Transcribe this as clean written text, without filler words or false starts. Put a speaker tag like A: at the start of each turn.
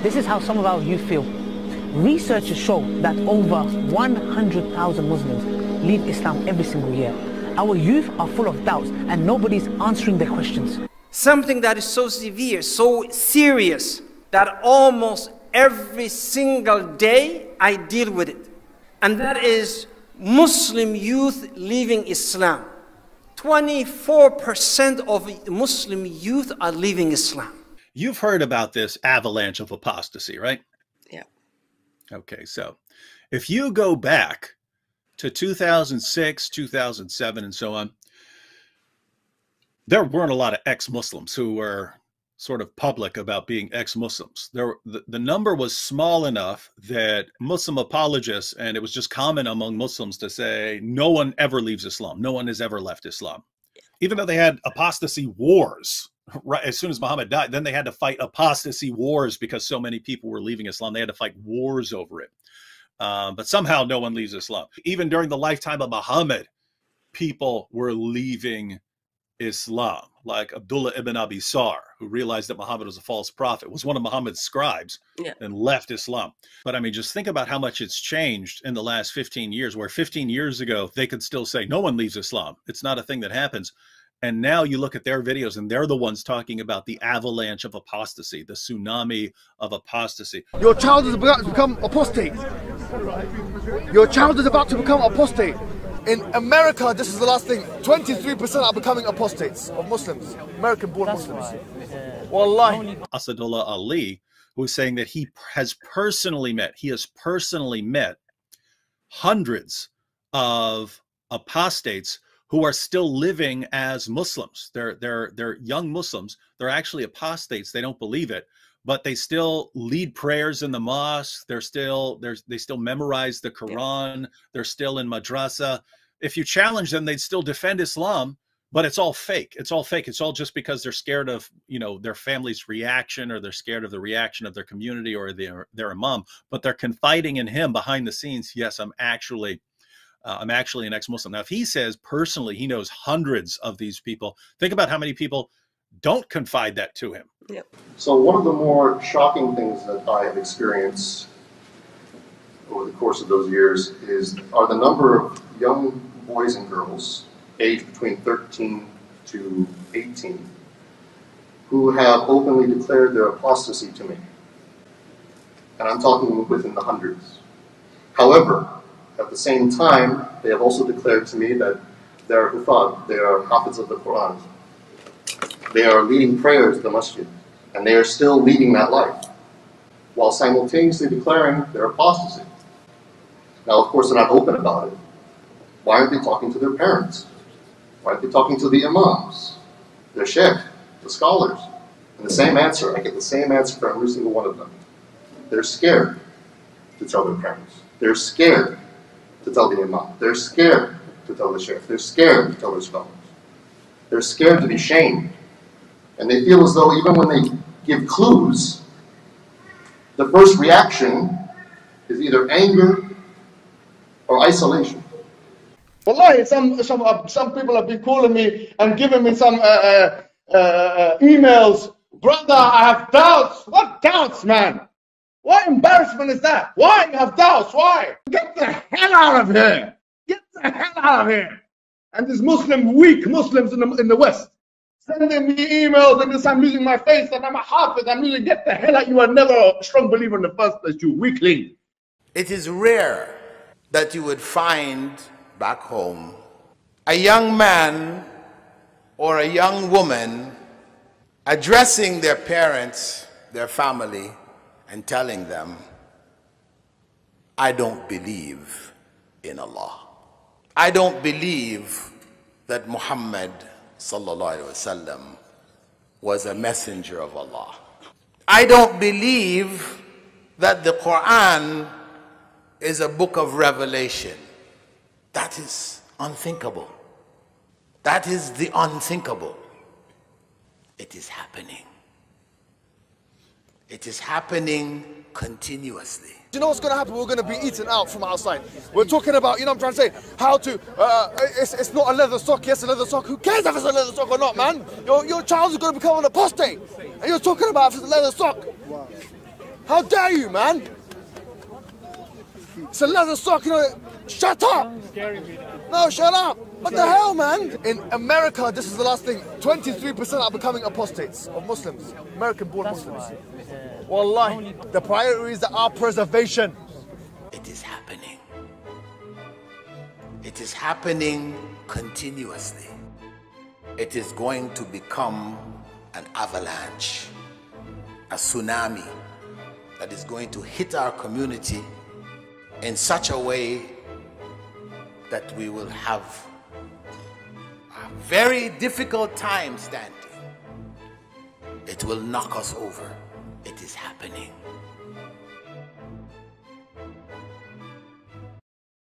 A: This is how some of our youth feel. Researchers show that over 100,000 Muslims leave Islam every single year. Our youth are full of doubts and nobody's answering their questions.
B: Something that is so severe, so serious, that almost every single day I deal with it. And that is Muslim youth leaving Islam. 24% of Muslim youth are leaving Islam.
C: You've heard about this avalanche of apostasy, right?
D: Yeah.
C: Okay, so if you go back to 2006, 2007, and so on, there weren't a lot of ex-Muslims who were sort of public about being ex-Muslims. The number was small enough that Muslim apologists, and it was just common among Muslims to say, no one ever leaves Islam. No one has ever left Islam. Even though they had apostasy wars, right as soon as Muhammad died, then they had to fight apostasy wars because so many people were leaving Islam. They had to fight wars over it. But somehow no one leaves Islam. Even during the lifetime of Muhammad, people were leaving Islam, like Abdullah ibn Abi Sar, who realized that Muhammad was a false prophet, was one of Muhammad's scribes, and left Islam. But I mean, just think about how much it's changed in the last 15 years, where 15 years ago, they could still say, no one leaves Islam. It's not a thing that happens. And now you look at their videos and they're the ones talking about the avalanche of apostasy, the tsunami of apostasy.
E: Your child is about to become apostate. Your child is about to become apostate. In America, this is the last thing, 23% are becoming apostates of Muslims, American-born Muslims. Wallahi.
C: Asadullah Ali, who is saying that he has personally met hundreds of apostates who are still living as Muslims. They're young Muslims. They're actually apostates. They don't believe it, but they still lead prayers in the mosque. They still memorize the Quran. They're still in madrasa. If you challenge them, they'd still defend Islam, but it's all fake. It's all fake. It's all just because they're scared of, their family's reaction, or they're scared of the reaction of their community or their imam, but they're confiding in him behind the scenes. Yes, I'm actually an ex-Muslim. Now, if he says personally he knows hundreds of these people, think about how many people don't confide that to him.
D: Yep.
F: So one of the more shocking things that I have experienced over the course of those years are the number of young boys and girls aged between 13 to 18 who have openly declared their apostasy to me. And I'm talking within the hundreds. However, at the same time, they have also declared to me that they are hufad, they are hafiz of the Quran. They are leading prayers at the masjid, and they are still leading that life, while simultaneously declaring their apostasy. Now, of course, they're not open about it. Why aren't they talking to their parents? Why aren't they talking to the imams, their sheikh, the scholars? And the same answer, I get the same answer from every single one of them. They're scared to tell their parents. They're scared to tell the imam. They're scared to tell the sheikh. They're scared to tell their scholars. They're scared to be shamed. And they feel as though even when they give clues, the first reaction is either anger or isolation.
E: Wallahi, some people have been calling me and giving me some emails. Brother, I have doubts. What doubts, man? What embarrassment is that? Why you have doubts? Why? Get the hell out of here! Get the hell out of here! And these weak Muslims in the West, sending me emails and this, I'm losing my faith and I'm a hafiz. I'm losing. Get the hell out! You are never a strong believer in the first place, you weakling.
G: It is rare that you would find back home a young man or a young woman addressing their parents, their family, and telling them, I don't believe in Allah. I don't believe that Muhammad sallallahu alaihi wasallam was a messenger of Allah. I don't believe that the Quran is a book of revelation. That is unthinkable. That is the unthinkable. It is happening. It is happening continuously.
E: Do you know what's going to happen? We're going to be eaten out from outside. We're talking about, you know what I'm trying to say, how to, it's not a leather sock, yes, a leather sock. Who cares if it's a leather sock or not, man? Your child is going to become an apostate. And you're talking about if it's a leather sock.
D: How dare you, man? It's a leather sock, you know. Shut up! No, shut up! What the hell, man? In America, this is the last thing. 23% are becoming apostates of Muslims. American-born Muslims. Wallahi, the priorities are our preservation.
G: It is happening. It is happening continuously. It is going to become an avalanche, a tsunami that is going to hit our community in such a way that we will have a very difficult time standing. It will knock us over. It is happening.